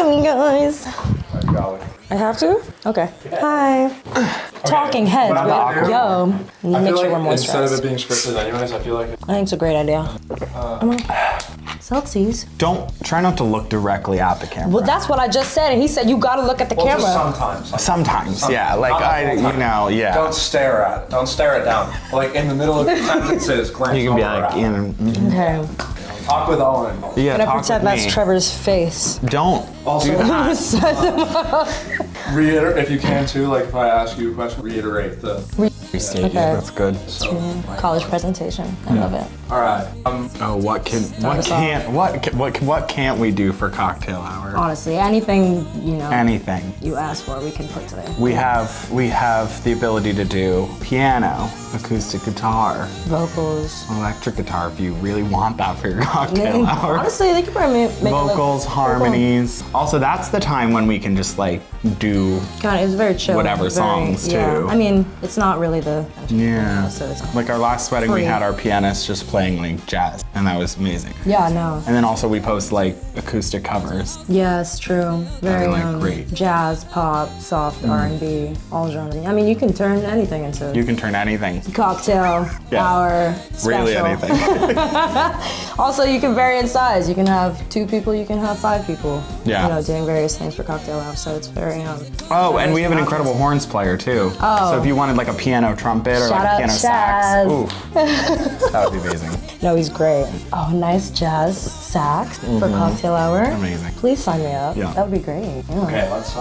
Guys. I have to? Okay. Hi. Talking heads. Yo. Make sure we're moisturized. Instead of it being scripted anyways, I feel like I think it's a great idea. Selfies. Try not to look directly at the camera. Well, that's what I just said, and he said you gotta look at the camera. Just sometimes. Yeah. Like yeah. Don't stare at it. Don't stare it down. Like in the middle of the sentences, glance You can be over like, at it. Okay. Talk with Owen. Yeah. I'm gonna talk pretend with that's me. Trevor's face. Don't. Also, do that. reiterate if you can too. Like if I ask you a question, reiterate the. Restate. Okay. Yeah, that's good. College presentation. I love it. All right. What can't we do for cocktail hour? Honestly, anything Anything. you ask for, we can put today. We have the ability to do piano, acoustic guitar, Vocals. electric guitar if you really want that for your cocktail hour. Honestly, they could probably make Vocals, harmonies. Also, that's the time when we can just like do God, it was very chill. whatever songs too. I mean, it's not really the so it's Like our last wedding, we free. had our pianist just playing like jazz, and that was amazing. Yeah, no. And then also we post like acoustic covers. Yes, true. Very great. jazz, pop, soft, R&B, all genres. I mean, you can turn anything into You can turn anything. cocktail hour special. Really anything. Also, you can vary in size. You can have 2 people, you can have 5 people. Yeah. Doing various things for cocktail hour. So it's very Oh, and we have an incredible horns player too. Oh. So if you wanted like a piano trumpet or Shout like a out piano Chaz. sax, ooh, that would be amazing. No, he's great. Oh, nice jazz sax for cocktail hour. Amazing. Please sign me up. Yeah. That would be great. Yeah. Okay, let's.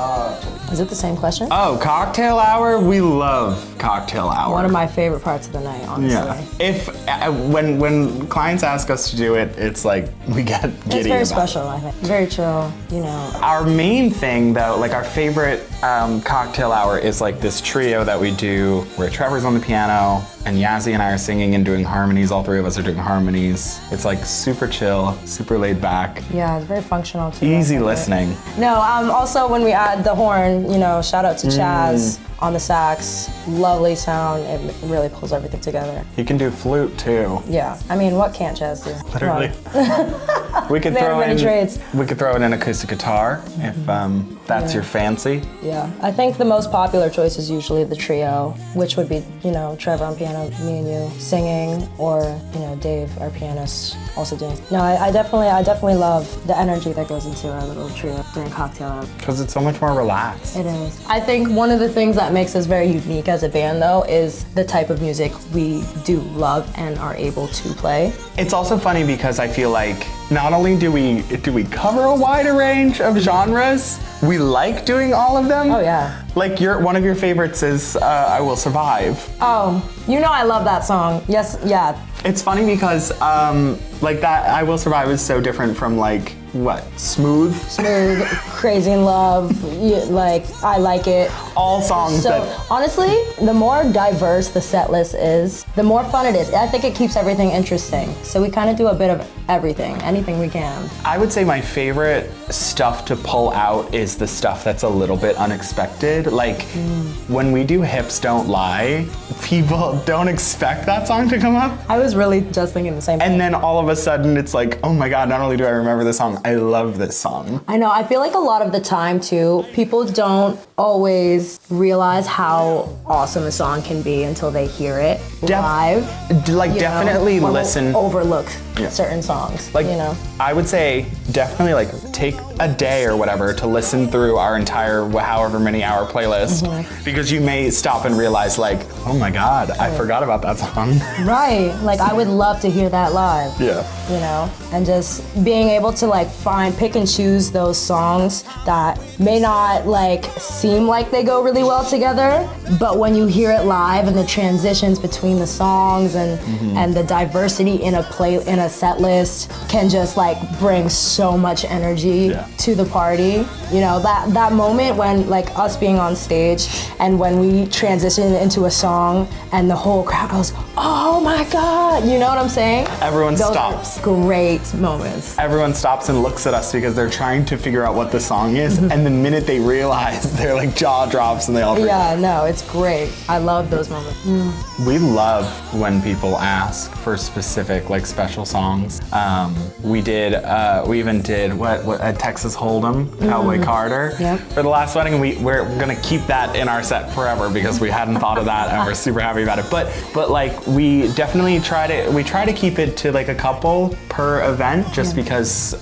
Is it the same question? Oh, cocktail hour? We love cocktail hour. One of my favorite parts of the night, honestly. Yeah. If when clients ask us to do it, it's like we get giddy. It's very about special, I think. Very chill, Our main thing though, like our favorite cocktail hour is like this trio that we do where Trevor's on the piano and Yazzi and I are singing and doing harmonies. All 3 of us are doing harmonies. It's like super chill, super laid back. Yeah, it's very functional too. Easy listening. No, also when we add the horn, shout out to Chaz on the sax. Lovely sound. It really pulls everything together. You can do flute too. Yeah. I mean, what can't Chaz do? Literally. We could Very throw many in trades. We could throw in an acoustic guitar if that's your fancy. Yeah. I think the most popular choice is usually the trio, which would be, Trevor on piano, me and you singing, or, Dave, our pianist, also doing. No, I definitely love the energy that goes into our little trio during cocktail hour. Because it's so much more relaxed. It is. I think one of the things that makes us very unique as a band, though, is the type of music we do love and are able to play. It's also funny because I feel like not only do we cover a wider range of genres, we like doing all of them. Oh yeah. Like one of your favorites is "I Will Survive." Oh, I love that song. Yes, yeah. It's funny because like that "I Will Survive" is so different from like what? Smooth, Crazy in Love, like I Like It. All songs So that honestly, the more diverse the set list is, the more fun it is. I think it keeps everything interesting. So we kind of do a bit of everything, anything we can. I would say my favorite stuff to pull out is the stuff that's a little bit unexpected. Like when we do Hips Don't Lie, people don't expect that song to come up. I was really just thinking the same thing. And then all of a sudden it's like, oh my God, not only do I remember this song, I love this song. I know, I feel like a lot of the time too, people don't always realize how awesome a song can be until they hear it live. Definitely Or listen. overlook certain songs, Like, I would say definitely like take a day or whatever to listen through our entire however many hour playlist because you may stop and realize like, oh my God, I forgot about that song. Right, like I would love to hear that live. Yeah. And just being able to like pick and choose those songs that may not like seem like they go really well together, but when you hear it live and the transitions between the songs and the diversity in a set list can just like bring so much energy to the party. That moment when like us being on stage and when we transition into a song and the whole crowd goes, oh my God, you know what I'm saying? Everyone Those stops. are great moments. Everyone stops and looks at us because they're trying to figure out what the song is, and the minute they realize, their like jaw drops and they all freak out. Yeah, no, it's great. I love those moments. We love when people ask for specific like special songs songs. We even did what a Texas Hold'em, Cowboy Carter for the last wedding. We're gonna keep that in our set forever because we hadn't thought of that and we're super happy about it. But like we definitely try to keep it to like a couple per event just because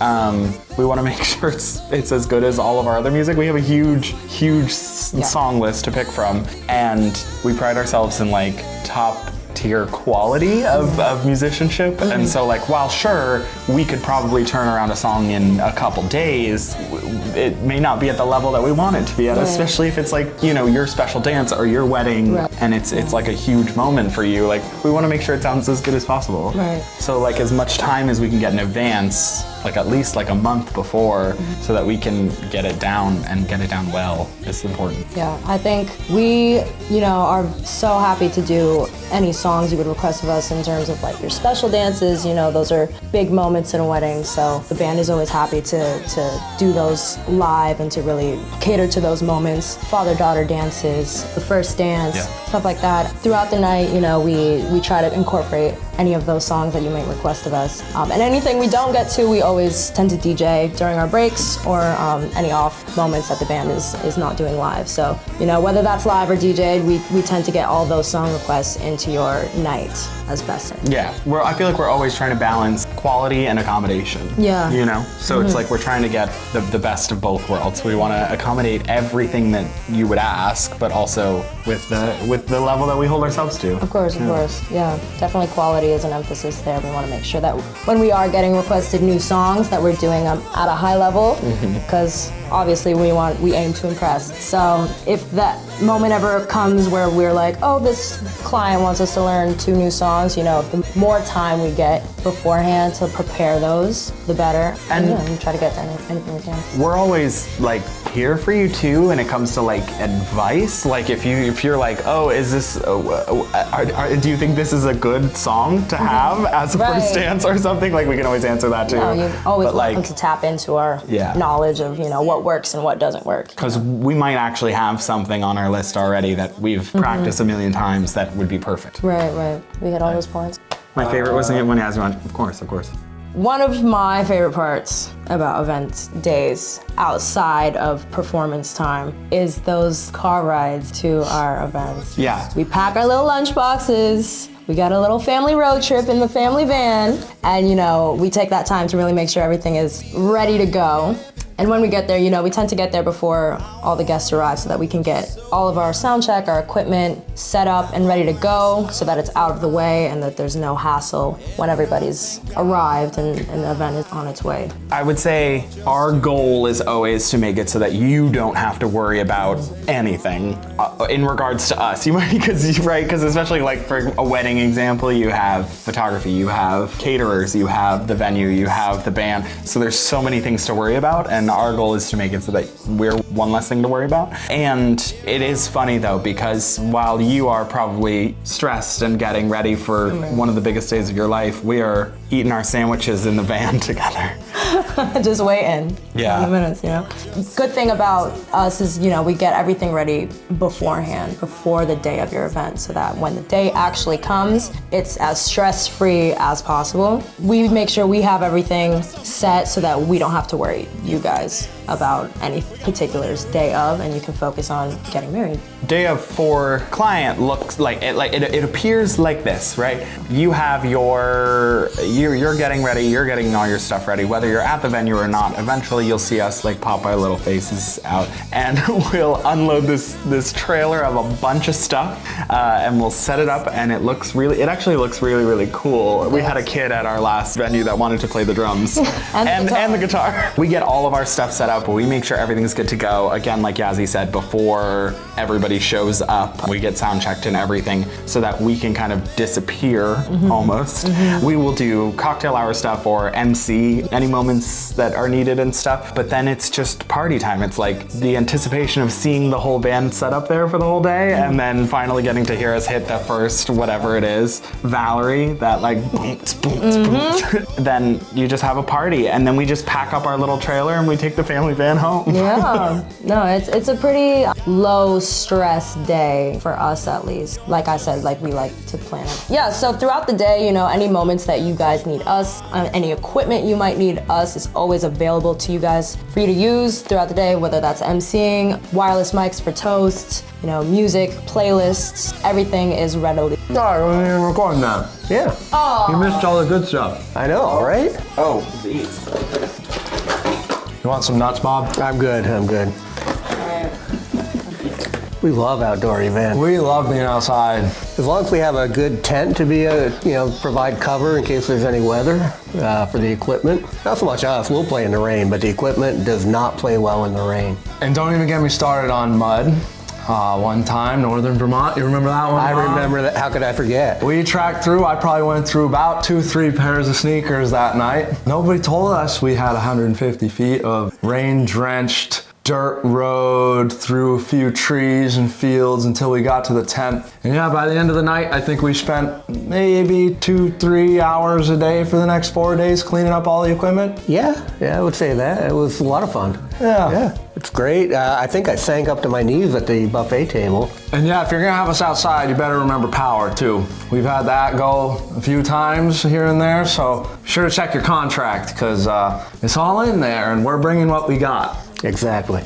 we want to make sure it's as good as all of our other music. We have a huge song list to pick from, and we pride ourselves in like top tier quality of musicianship. And so like while sure we could probably turn around a song in a couple days, it may not be at the level that we want it to be at, especially if it's like, you know, your special dance or your wedding and it's like a huge moment for you. Like we want to make sure it sounds as good as possible. So like as much time as we can get in advance, like at least like a month before, so that we can get it down and get it down well is important. Yeah, I think we, you know, are so happy to do any songs you would request of us in terms of like your special dances. You know, those are big moments in a wedding, so the band is always happy to do those live and to really cater to those moments. Father-daughter dances, the first dance, stuff like that. Throughout the night, you know, we try to incorporate any of those songs that you may request of us. And anything we don't get to, we always tend to DJ during our breaks or any off moments that the band is not doing live. So, you know, whether that's live or DJ'd, we tend to get all those song requests into your night as best. Yeah, I feel like we're always trying to balance quality and accommodation. Yeah. You know, so it's like we're trying to get the best of both worlds. We want to accommodate everything that you would ask, but also with the level that we hold ourselves to. Of course, yeah. Definitely quality is an emphasis there. We want to make sure that when we are getting requested new songs that we're doing them at a high level, because obviously we aim to impress. So if that moment ever comes where we're like, oh, this client wants us to learn 2 new songs, you know, the more time we get beforehand to prepare those, the better. And we try to get anything we can. We're always like here for you too when it comes to like advice. Like if you're like, oh, is this do you think this is a good song to have as a first dance or something? Like we can always answer that too. No, you always want them to tap into our knowledge of, you know, what works and what doesn't work. Because we might actually have something on our list already that we've practiced a million times that would be perfect. Right. We hit all those points. My favorite was when Yazzi went, of course. One of my favorite parts about event days outside of performance time is those car rides to our events. Yeah. We pack our little lunch boxes. We got a little family road trip in the family van. And, you know, we take that time to really make sure everything is ready to go. And when we get there, you know, we tend to get there before all the guests arrive so that we can get all of our sound check, our equipment set up and ready to go so that it's out of the way and that there's no hassle when everybody's arrived and the event is on its way. I would say our goal is always to make it so that you don't have to worry about anything in regards to us. You might, because especially like for a wedding example, you have photography, you have caterers, you have the venue, you have the band. So there's so many things to worry about, and our goal is to make it so that we're one less thing to worry about. And it is funny though, because while you are probably stressed and getting ready for one of the biggest days of your life, we are eating our sandwiches in the van together. Just waiting. Yeah. 20 minutes, you know. Good thing about us is, you know, we get everything ready beforehand, before the day of your event, so that when the day actually comes, it's as stress-free as possible. We make sure we have everything set so that we don't have to worry, you guys, about any particulars day of, and you can focus on getting married. Day of for client looks like it appears like this, right? You have you're getting ready, you're getting all your stuff ready, whether you're at the venue or not. Eventually you'll see us like pop our little faces out and we'll unload this trailer of a bunch of stuff and we'll set it up, and it actually looks really, really cool. We had a kid at our last venue that wanted to play the drums and the guitar. We get all of our stuff set up, but we make sure everything's good to go. Again, like Yazzi said, before everybody shows up, we get sound checked and everything so that we can kind of disappear almost. We will do cocktail hour stuff or MC any moments that are needed and stuff, but then it's just party time. It's like the anticipation of seeing the whole band set up there for the whole day and then finally getting to hear us hit that first whatever it is, Valerie, that like boom. Then you just have a party, and then we just pack up our little trailer and we take the family family van home. Yeah, no, it's a pretty low stress day for us at least. Like I said, like we like to plan it. Yeah, so throughout the day, you know, any moments that you guys need us, any equipment you might need us is always available to you guys for you to use throughout the day, whether that's emceeing, wireless mics for toasts, you know, music, playlists, everything is readily. Sorry, we didn't record that. Yeah. Oh, You missed all the good stuff. I know, right? Oh, these. You want some nuts, Bob? I'm good. We love outdoor events. We love being outside. As long as we have a good tent to be provide cover in case there's any weather for the equipment. Not so much us, we'll play in the rain, but the equipment does not play well in the rain. And don't even get me started on mud. One time, Northern Vermont, you remember that one? I Bob? remember that. How could I forget? We tracked through, I probably went through about 2-3 pairs of sneakers that night. Nobody told us we had 150 feet of rain-drenched dirt road through a few trees and fields until we got to the tent. And yeah, by the end of the night, I think we spent maybe 2-3 hours a day for the next 4 days cleaning up all the equipment. Yeah, I would say that. It was a lot of fun. Yeah. It's great. I think I sank up to my knees at the buffet table. And yeah, if you're gonna have us outside, you better remember power too. We've had that go a few times here and there, so be sure to check your contract because it's all in there and we're bringing what we got. Exactly.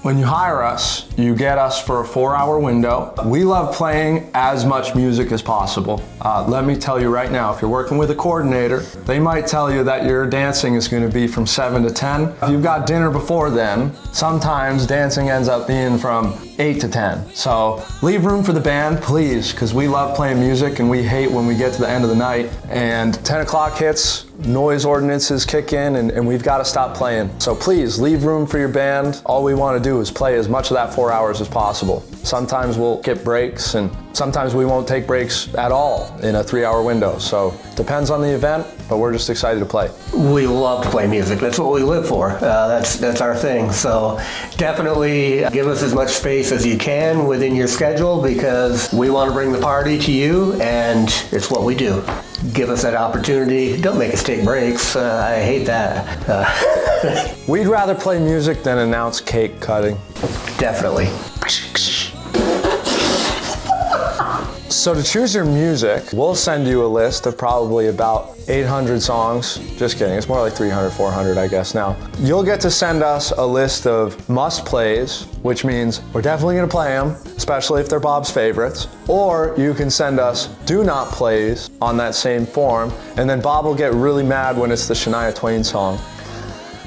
When you hire us, you get us for a 4-hour window. We love playing as much music as possible. Let me tell you right now, if you're working with a coordinator, they might tell you that your dancing is going to be from 7 to 10. If you've got dinner before then, sometimes dancing ends up being from 8 to 10. So leave room for the band, please, because we love playing music and we hate when we get to the end of the night and 10 o'clock hits, noise ordinances kick in and we've got to stop playing. So please leave room for your band. All we want to do is play as much of that 4 hours as possible. Sometimes we'll get breaks and sometimes we won't take breaks at all in a 3-hour window. So depends on the event, but we're just excited to play. We love to play music. That's what we live for. That's our thing. So definitely give us as much space as you can within your schedule because we want to bring the party to you and it's what we do. Give us that opportunity. Don't make us take breaks. I hate that. We'd rather play music than announce cake cutting. Definitely. So to choose your music, we'll send you a list of probably about 800 songs. Just kidding, it's more like 300, 400, I guess now. You'll get to send us a list of must-plays, which means we're definitely gonna play them, especially if they're Bob's favorites. Or you can send us do not plays on that same form, and then Bob will get really mad when it's the Shania Twain song.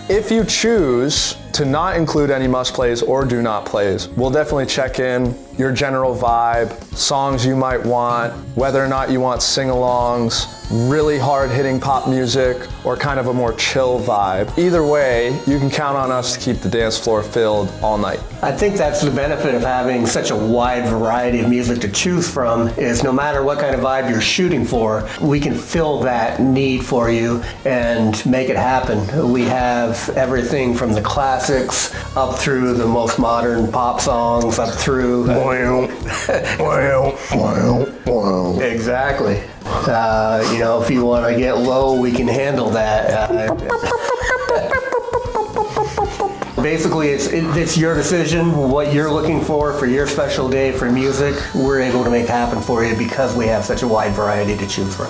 If you choose to not include any must plays or do not plays, we'll definitely check in your general vibe, songs you might want, whether or not you want sing-alongs, really hard-hitting pop music, or kind of a more chill vibe. Either way, you can count on us to keep the dance floor filled all night. I think that's the benefit of having such a wide variety of music to choose from is no matter what kind of vibe you're shooting for, we can fill that need for you and make it happen. We have everything from the classics up through the most modern pop songs, up through... Exactly. If you want to get low, we can handle that. Basically, it's your decision, what you're looking for your special day for music. We're able to make happen for you because we have such a wide variety to choose from.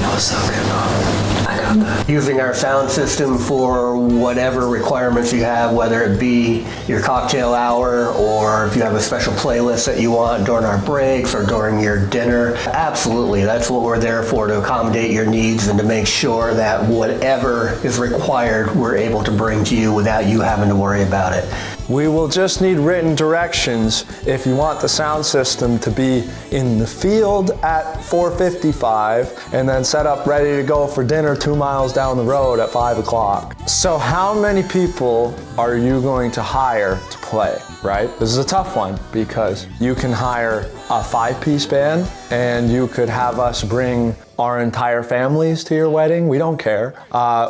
That was so good, Bob. I got that. Using our sound system for whatever requirements you have, whether it be your cocktail hour or if you have a special playlist that you want during our breaks or during your dinner. Absolutely, that's what we're there for, to accommodate your needs and to make sure that whatever is required, we're able to bring to you without you having to worry about it. We will just need written directions if you want the sound system to be in the field at 4:55 and then set up ready to go for dinner 2 miles down the road at 5 o'clock. So how many people are you going to hire to play, right? This is a tough one because you can hire a 5-piece band and you could have us bring our entire families to your wedding. We don't care.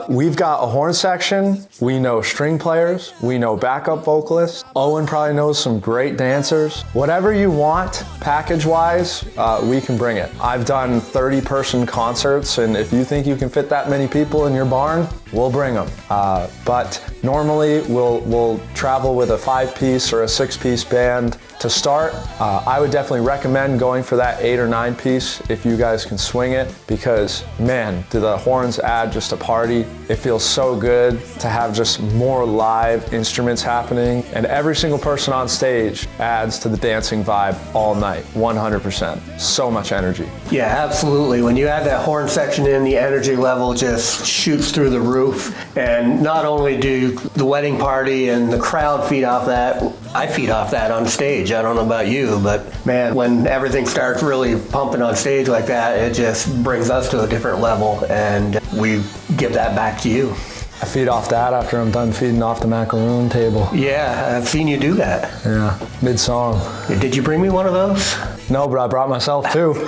We've got a horn section. We know string players. We know backup vocalists. Owen probably knows some great dancers. Whatever you want, package-wise, we can bring it. I've done 30-person concerts, and if you think you can fit that many people in your barn, we'll bring them. But normally, we'll travel with a 5-piece or a 6-piece band to start. I would definitely recommend going for that 8 or 9-piece if you guys can swing it, because man, do the horns add just a party. It feels so good to have just more live instruments happening, and every single person on stage adds to the dancing vibe all night, 100%. So much energy. Yeah, absolutely. When you add that horn section in, the energy level just shoots through the roof. And not only do the wedding party and the crowd feed off that, I feed off that on stage. I don't know about you, but man, when everything starts really pumping on stage like that, it just brings us to a different level, and we give that back to you. I feed off that after I'm done feeding off the macaroon table. Yeah, I've seen you do that. Yeah, mid-song. Did you bring me one of those? No, but I brought myself too.